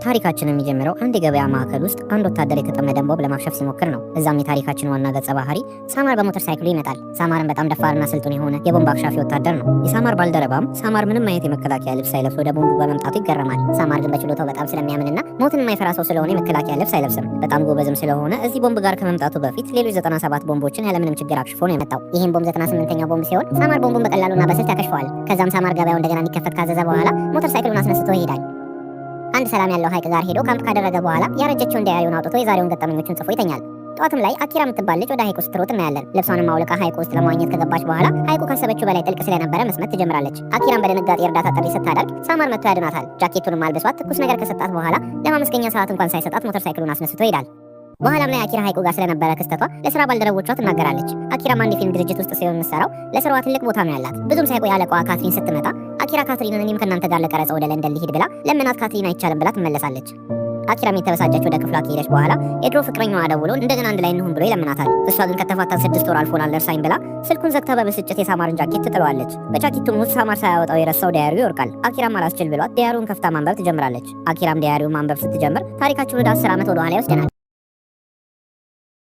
ታሪካችን የሚጀምረው አንድ የገበያ ማዕከል ውስጥ አንድ ወታደር የተጠመደን ቦምብ ለማክሸፍ ሲሞክር ነው። እዛም የታሪካችን ዋና ገጸ ባህሪ ሳማር በሞተር ሳይክሉ ይመጣል። ሳማርን በጣም ደፋርና ስልጡን የሆነ የቦምብ አክሻፊ ወታደር ነው። የሳማር ባልደረባም ሳማር ምንም አይነት የመከላከያ ልብስ ሳይለብስ ወደ ቦምቡ በመምጣቱ ይገረማል። ሳማር ግን በችሎታው በጣም ስለሚያምንና ሞትን የማይፈራ ሰው ስለሆነ የመከላከያ ልብስ አይለብስም። በጣም ጎበዝም ስለሆነ እዚህ ቦምብ ጋር ከመምጣቱ በፊት ሌሎች 97 ቦምቦችን ያለምንም ችግር አክሽፎ ነው የመጣው። ይህም ቦምብ 98ኛው ቦምብ ሲሆን ሳማር ቦምቡን በቀላሉና በስልት ያከሽፈዋል። ከዛም ሳማር ገበያው እንደገና እንዲከፈት ካዘዘ በኋላ ሞተር ሳይክሉን አስነስቶ ይሄዳል። አንድ ሰላም ያለው ሐይቅ ጋር ሄዶ ካምፕ ካደረገ በኋላ ያረጀችውን ዳያሪውን አውጥቶ የዛሬውን ገጠመኞቹን ጽፎ ይተኛል። ጠዋትም ላይ አኪራ የምትባል ልጅ ወደ ሐይቁ ስትሮጥ እናያለን። ልብሷንም አውልቃ ሐይቁ ውስጥ ለመዋኘት ከገባች በኋላ ሐይቁ ካሰበችው በላይ ጥልቅ ስለነበረ መስመጥ ትጀምራለች። አኪራም በድንጋጤ የእርዳታ ጥሪ ስታደርግ ሳማር መጥቶ ያድናታል። ጃኬቱንም አልብሷት ትኩስ ነገር ከሰጣት በኋላ ለማመስገኛ ሰዓት እንኳን ሳይሰጣት ሞተር ሳይክሉን አስነስቶ ይሄዳል። በኋላም ላይ አኪራ ሐይቁ ጋር ስለነበረ ክስተቷ ለስራ ባልደረቦቿ ትናገራለች። አኪራም አንድ ፊልም ድርጅት ውስጥ ሲሆን የምትሰራው ለስራዋ ትልቅ ቦታ ነው ያላት። ብዙም ሳይቆይ አለቃዋ ካትሪን ስትመጣ አኪራ ካትሪንን እኔም ከእናንተ ጋር ለቀረጸ ወደ ለንደን ልሂድ ብላ ለምናት ካትሪን አይቻልም ብላ ትመለሳለች። አኪራም የተበሳጨች ወደ ክፍሏ ከሄደች በኋላ የድሮ ፍቅረኛዋ ደውሎ እንደገና አንድ ላይ እንሁን ብሎ ይለምናታል። እሷ ግን ከተፋታን 6 ወር አልፎናል ደርሳኝ ብላ ስልኩን ዘግታ በብስጭት የሳማርን ጃኬት ትጥለዋለች። በጃኬቱም ውስጥ ሳማር ሳያወጣው የረሳው ዳያሪው ይወርቃል። አኪራም አላስችል ብሏት ዳያሪውን ከፍታ ማንበብ ትጀምራለች። አኪራም ዳያሪውን ማንበብ ስትጀምር ታሪካችን ወደ 10 ዓመት ወደ ኋላ ይወስደናል።